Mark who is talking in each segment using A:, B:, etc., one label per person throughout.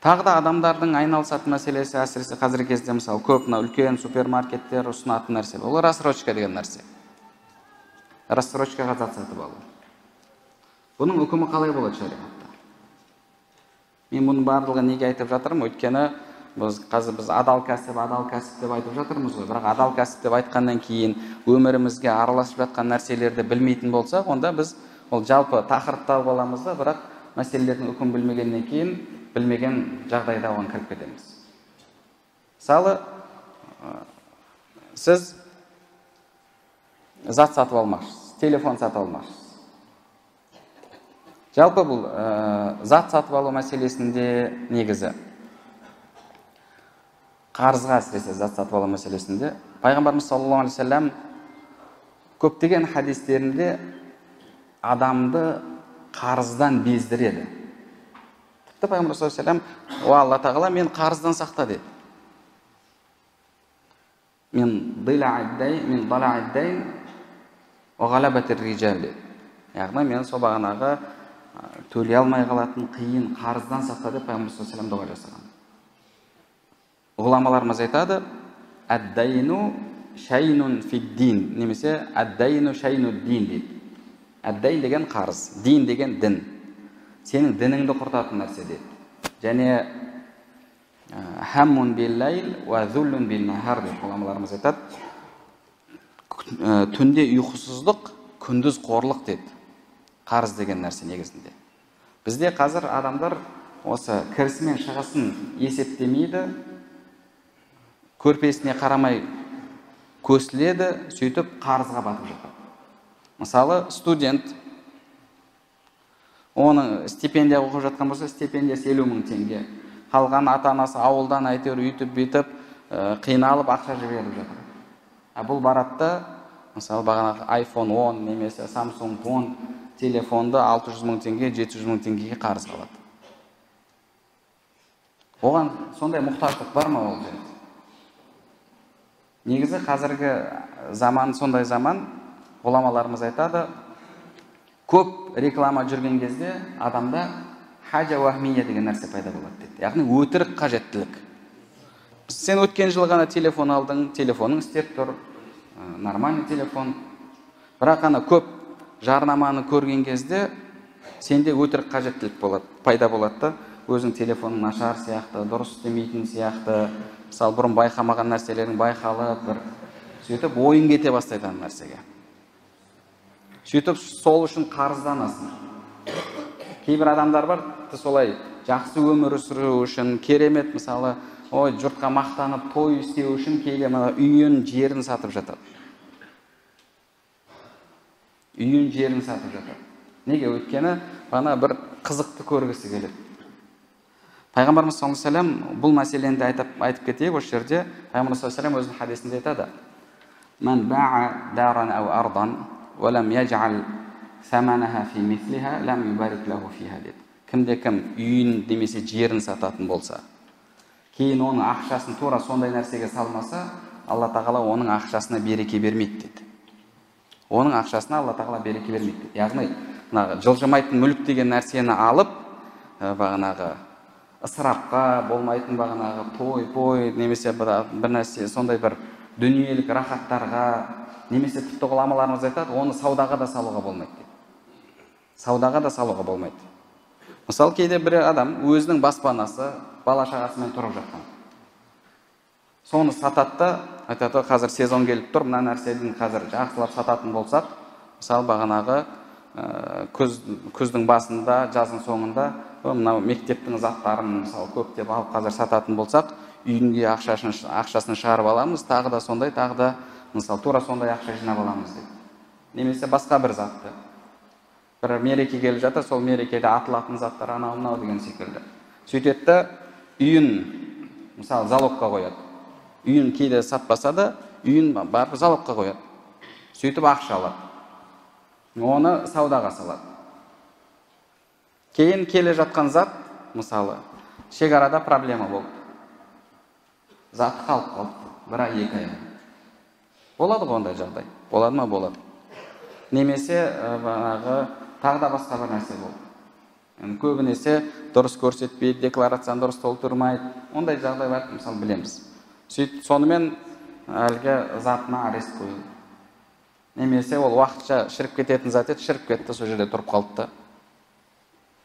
A: Тағы да адамдардың айналысатын мәселесі, әсіресе қазіргі кезде мысалы көп мына үлкен супермаркеттер ұсынатын нәрсе. Ол рассрочка деген нәрсе. Рассрочкаға зат сатып алу. Бұның үкімі қалай болады шариғатта? Мен бұның барлығын неге айтып жатырмын? Өйткені қазір біз адал кәсіп деп айтып жатырмыз ғой. Бірақ адал кәсіп деп айтқаннан кейін өмірімізге араласып жатқан нәрселерді білмейтін болсақ, онда біз ол жалпы тақырыпты алып аламыз да, бірақ мәселелердің үкімін білмегеннен кейін білмеген жағдайда оған кіріп кетеміз. Мысалы, сіз зат сатып алмақшысыз, телефон сатып алмақшысыз. Жалпы бұл зат сатып алу мәселесінде негізі қарызға әсіресе зат сатып алу мәселесінде Пайғамбарымыз саллаллаху алейхи вассалам көптеген хадистерінде адамды қарыздан бездіреді. Тіпті Пайғамбар саллаллаху алейхи вассалам: "О Алла тағала, мен қарыздан сақта" деді. Мен дала'иддайн ва галабатир риджал деді. Яғни мен сол бағанағы төлей алмай қалатын қиын қарыздан сақта деп Пайғамбар саллаллаху алейхи вассалам дұға жасаған. Ғұламаларымыз айтады: "Ад-дайну шайнун фид-дин", немесе "Ад-дайну шайнуд-дин" дейді. Ад-дайн деген қарыз, дин деген дін. Сенің дініңді құртатын нәрсе дейді. Және хаммун бил-лайл ва зуллун бил-нахар деп ғұламаларымыз айтады. Түнде ұйқысыздық, күндіз қорлық дейді. Қарыз деген нәрсе негізінде. Бізде қазір адамдар осы кірісі мен шығысын есептемейді, көрпесіне қарамай көсіледі, сөйтіп қарызға батып жатыр. Мысалы, студент, оның стипендия оқып жатқан болса, стипендиясы 50 000 теңге. Қалған ата-анасы ауылдан әйтеуір үйтіп-бүйтіп қиналып ақша жіберіп жатыр. Бұл баратта, мысалы, бағанағы iPhone 10 немесе Samsung 10 телефонды 600 000 теңге, 700 000 теңгеге қарыз қалады. Оған сондай мұқтаждық бар ма ол жерде? Негізі қазіргі заман сондай заман, ғұламаларымыз айтады, көп реклама жүрген кезде адамда хажа уахмия деген нәрсе пайда болады дейді. Яғни өтірік қажеттілік. Сен өткен жылы ғана телефон алдың, телефоның істеп тұр, нормальный телефон. Бірақ ана көп жарнаманы көрген кезде сенде өтірік қажеттілік болады, пайда болады да, өзің телефоның нашар сияқты, дұрыс істемейтін сияқты, мысалы бұрын байқамаған нәрселердің байқалып, бір сөйтіп ойын кете бастайды ана нәрсеге. Сөйтіп сол үшін қарызданасың. Кейбір адамдар бар, солай жақсы өмір сүру үшін, керемет, мысалы, жұртқа мақтанып той істеу үшін кейде үйін, жерін сатып жатады. Үйін, жерін сатып жатады. Неге? Өйткені бана бір қызықты көргісі келеді. Пайғамбарымыз саллаллаху алейхи вассалам бұл мәселені айтып кетейік. Осы жерде Пайғамбарымыз саллаллаху алейхи вассалам өзінің хадисінде айтады: "Ман ба'a даран ау ардан ва лам ядж'ал саманаха фи мислиха лам юбарик лаху фиха" деді. Кімде-кім үйін немесе жерін сататын болса, кейін оның ақшасын тура сондай нәрсеге салмаса, Алла тағала оның ақшасына береке бермейді деді. Оның ақшасына Алла тағала береке бермейді деді. Яғни жылжымайтын мүлік деген нәрсені алып, бағанағы ысырапқа болмайтын бағанағы той немесе бір нәрсе сондай бір дүниелік рахаттарға, немесе тіпті ғұламаларымыз айтады, оны саудаға да салуға болмайды дейді. Саудаға да салуға болмайды. Мысалы, кейде бір адам өзінің баспанасы, бала шағасымен тұрып жатқан. Соны сатады да, айтады, қазір сезон келіп тұр, мына нәрседен қазір жақсылап сататын болсақ, мысалы бағанағы күздің басында, жаздың соңында мынау мектептің заттарын мысалы көптеп алып қазір сататын болсақ, үйінде ақшасын шығарып аламыз, тағы да сондай, тағы да мысалы тура сондай ақша жинап аламыз дейді. Немесе басқа бір затты. Бір мереке келіп жатыр, сол мерекеде атылатын заттар анау деген секілді. Сөйтеді де үйін мысалы залогқа қояды. Үйін кейде сатпаса да, үйін барып залогқа қояды. Сөйтіп ақша алады. Оны саудаға салады. Кейін келе жатқан зат, мысалы, шекарада проблема болды. Зат қалып қалды, бір ай, 2 ай. Болады ғой ондай жағдай? Болады ма? Болады. Немесе тағы да басқа бір нәрсе болды. Көбінесе дұрыс көрсетпейді, декларацияны дұрыс толтырмайды. Ондай жағдай бар, мысалы білеміз. Сөйтіп, сонымен әлгі затына арест қойылды. Немесе ол уақытша шіріп кететін зат еді, шіріп кетті, сол жерде тұрып қалды да.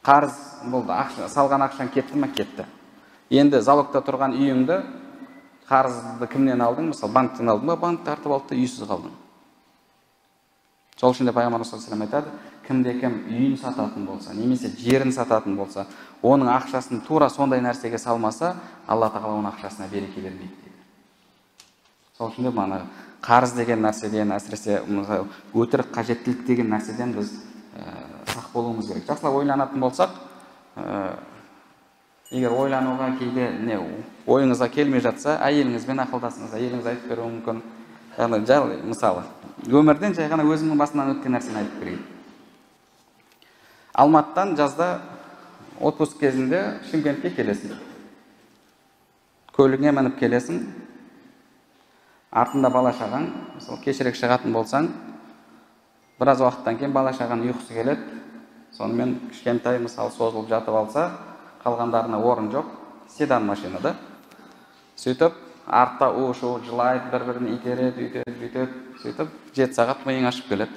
A: Қарыз болды, салған ақшаң кетті ме? Кетті. Енді залогта тұрған үйіңді, қарызды кімнен алдың? Мысалы, банктен алдың ба? Банк тартып алды да, үйсіз қалдың. Сол үшін де пайғамбар саллаллаху алейхи айтады, кімде-кім үйін сататын болса, немесе жерін сататын болса, оның ақшасын тура сондай нәрсеге салмаса, Алла тағала оның ақшасына береке бермейді дейді. Сол үшін де қарыз деген нәрседен, әсіресе өтірік қажеттілік деген нәрседен біз сақ болуымыз керек. Жақсылап ойланатын болсақ, егер ойлануға кейде ойыңызға келмей жатса, әйеліңізбен ақылдасыңыз, әйеліңіз айтып беруі мүмкін. Мысалы, өмірден жай ғана өзімнің басынан өткен нәрсені айтып берейін. Алматыдан жазда отпуск кезінде Шымкентке келесің. Көлігіңе мініп келесің. Артында бала шағаң, мысалы, кешірек шығатын болсаң, біраз уақыттан кейін бала шағаның ұйқысы келеді. Сонымен кішкентай, мысалы, созылып жатып алса, қалғандарына орын жоқ, седан машинада. Сөйтіп, артта у-шу жылайды, бір-бірін итереді, үйтеді. Сөйтіп, 7 сағат миың ашып келеді.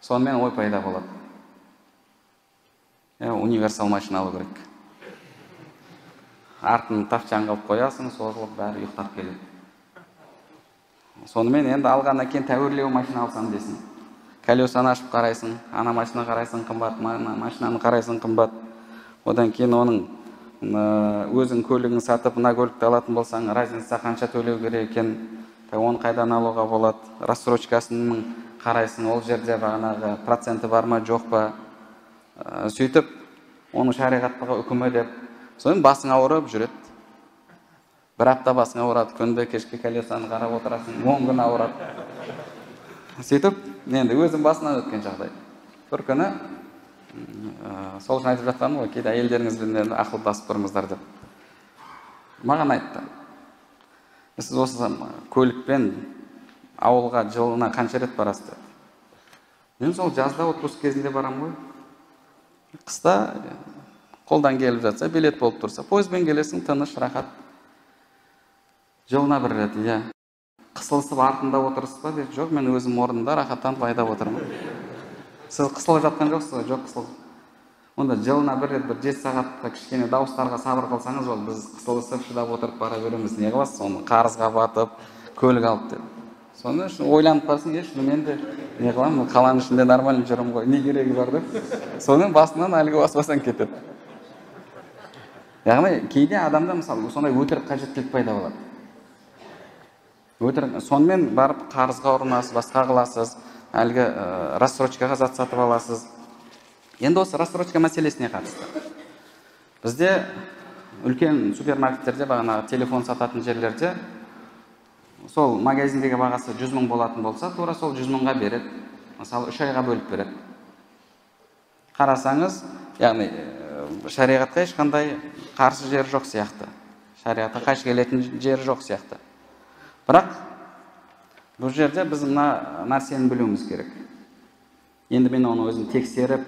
A: Сонымен ой пайда болады. Универсал машина алу керек. Артын тапчаң қылып қоясың, созылып бәрі ұйықтап келеді. Сонымен енді алғаннан кейін тәуірлеу машина алсам дейсің. Колесаны ашып қарайсың, ана машина қарайсың қымбат, машинаны қарайсың қымбат. Одан кейін оның өзің көлігін сатып, мына көлікті алатын болсаң, разница қанша төлеу керек екен, оны қайдан алуға болады, рассрочкасын қарайсың, ол жерде бағанағы проценті бар ма, жоқ па. Сөйтіп, оның шариғаттағы үкімі деп, соның басың ауырып жүреді. Бір апта басың ауырады, күнде кешке колесаны қарап отырасың, 10 күн ауырады. Сөйтіп, енді өзім басынан өткен жағдай. Бір күні сол үшін айтып жатқаным ғой, кейде әйелдеріңізбен ақылдасып тұрыңыздар деп. Маған айтты. Сіз осы көлікпен ауылға жылына қанша рет барасыз деді. Мен сол жазда отпуск кезінде барам ғой. Қыста қолдан келіп жатса, билет болып тұрса, пойызбен келесің, тыныш, рахат. Жылына бір рет, иә. Қысылысып артында отырсыз ба деді. Жоқ, мен өзім орнында рахаттанып айдап отырмын. Сіз қысылып жатқан жоқсыз, жоқ қысылып. Онда жылына бір рет, бір 7 сағатқа кішкене дауыстарға сабыр қылсаңыз, ол біз қысылысып шыдап отырып бара береміз. Не қыласыз? Оны қарызға батып, көлік алып деді. Соны үшін ойланып қалсың, шынымен де не қыламын, қаланың ішінде нормально жүрмін ғой, не керегі бар деп. Соның басынан әлгі баспасаң кетеді. Яғни кейде адамда мысалы сондай өтірік қажеттілік пайда болады. Сонымен барып қарызға ұрынасыз, басқа қыласыз, әлгі рассрочкаға зат сатып аласыз. Енді осы рассрочка мәселесіне қатысты. Бізде үлкен супермаркеттерде, бағана телефон сататын жерлерде, сол магазиндегі бағасы 100 мың болатын болса, тура сол 100 мыңға береді. Мысалы, 3 айға бөліп береді. Қарасаңыз, яғни шариғатқа ешқандай қарсы жері жоқ сияқты. Шариғатқа қайшы келетін жері жоқ сияқты. Бірақ бұл жерде біз мына нәрсені білуіміз керек. Енді мен оны өзім тексеріп,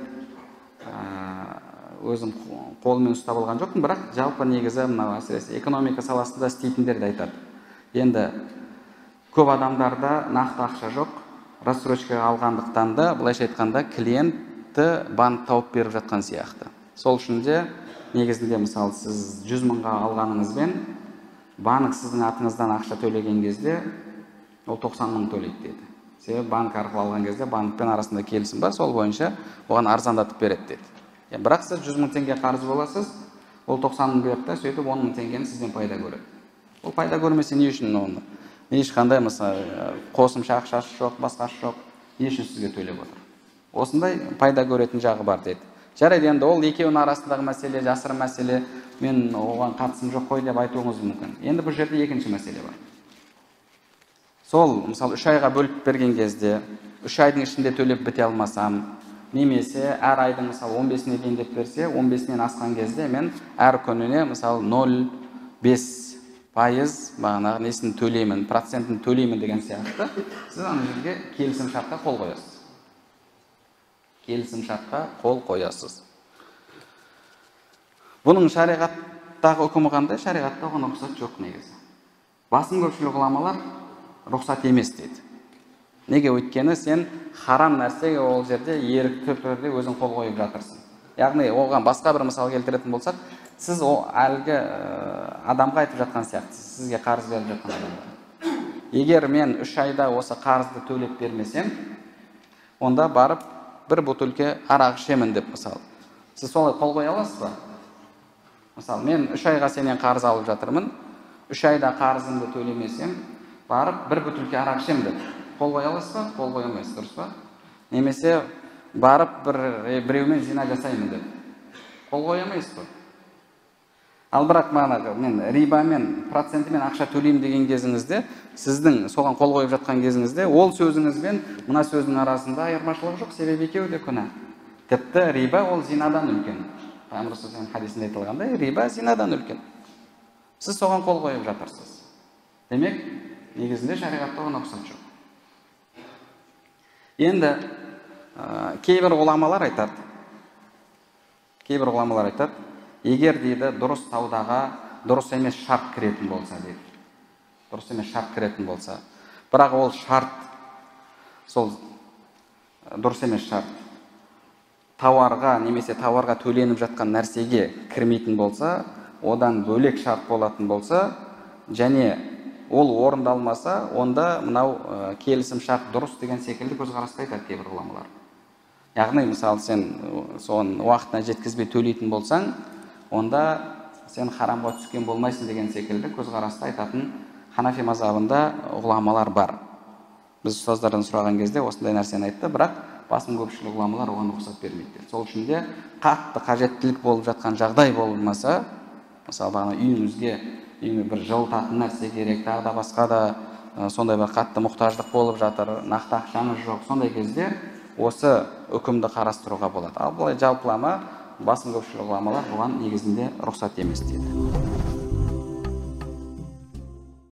A: өзім қолымен ұстап алған жоқпын, бірақ жалпы негізі мына әсіресе экономика саласында істейтіндерді айтады. Енді көп адамдарда нақты ақша жоқ, рассрочкаға алғандықтан да, былайша айтқанда, клиентті банк тауып беріп жатқан сияқты. Сол үшін де негізінде мысалы сіз 100 мыңға алғаныңызбен банк сіздің атыңыздан ақша төлеген кезде ол 90 мың төлейді деді. Себебі банк арқылы алған кезде банкпен арасында келісім бар, сол бойынша оған арзандатып береді деді. Бірақ сіз 100 мың теңге қарыз боласыз, ол 90 мың берді, сөйтіп 10 мың теңгені сізден пайда көреді. Ол пайда көрмесе не үшін оны? Ешқандай мысалы қосымша ақшасы жоқ, басқасы жоқ, не үшін сізге төлеп отыр? Осындай пайда көретін жағы бар деді. Жарайды, енді ол екеуінің арасындағы мәселе, жасырын мәселе, мен оған қатысым жоқ қой деп айтуыңыз мүмкін. Енді бұл жерде екінші мәселе бар. Сол, мысалы, 3 айға бөліп берген кезде, 3 айдың ішінде төлеп біте алмасам, немесе әр айдың мысалы 15-іне дейін деп берсе, 15-нен асқан кезде мен әр күніне мысалы 0,5% бағанағы несін төлеймін, процентін төлеймін деген сияқты, сіз ана жерге келісім шартқа қол қоясыз. Келісім шартқа қол қоясыз. Бұның шариғаттағы үкімі қандай? Шариғатта оған рұқсат жоқ негізі. Басым көпшілік ғұламалар рұқсат емес дейді. Неге? Өйткені сен харам нәрсеге ол жерде ерікті түрде өзің қол қойып жатырсың. Яғни оған басқа бір мысал келтіретін болсақ, сіз әлгі адамға айтып жатқан сияқтысыз, сізге қарыз беріп жатқан адамға. Егер мен 3 айда осы қарызды төлеп бермесем, онда барып бір бутылке арақ ішемін деп, мысалы. Сіз солай қол қоя аласыз ба? Мысалы, мен 3 айға сенен қарыз алып жатырмын, 3 айда қарызымды төлемесем, барып бір бутылке арақ ішемін деп. Қол қоя аласыз ба? Қол қоя алмайсыз, дұрыс па? Немесе барып біреумен зина жасаймын деп. Қол қоя алмайсыз ба? Ал бірақ мен рибамен, процентімен ақша төлеймін деген кезіңізде, сіздің соған қол қойып жатқан кезіңізде, ол сөзіңізбен мына сөздің арасында айырмашылық жоқ, себебі екеуі де күнә. Тіпті риба ол зинадан үлкен. Пайғамбар саллаллаху хадисінде айтылғандай, риба зинадан үлкен. Сіз соған қол қойып жатырсыз. Демек, негізінде шариғатта оған рұқсат жоқ. Енді кейбір ғұламалар айтады, егер дейді дұрыс саудаға дұрыс емес шарт кіретін болса дейді. Дұрыс емес шарт кіретін болса. Бірақ ол шарт, сол дұрыс емес шарт, тауарға немесе тауарға төленіп жатқан нәрсеге кірмейтін болса, одан бөлек шарт болатын болса, және ол орындалмаса, онда мынау келісім шарт дұрыс деген секілді көзқарасты айтады кейбір ғұламалар. Яғни, мысалы, сен соны уақытына жеткізбей төлейтін болсаң, онда сен харамға түскен болмайсың деген секілді көзқарасты айтатын Ханафи мазхабында ғұламалар бар. Біз ұстаздардан сұраған кезде осындай нәрсені айтты, бірақ басым көпшілік ғұламалар оған рұқсат бермейді. Сол үшін де қатты қажеттілік болып жатқан жағдай болмаса, мысалы, бағана үйіңе бір жылытатын нәрсе керек, тағы да басқа да сондай бір қатты мұқтаждық болып жатыр, нақты ақшаңыз жоқ, сондай кезде осы үкімді қарастыруға болады. Ал былай жалпылама басым көпшілік ғұламалар бұған негізінде рұқсат емес дейді.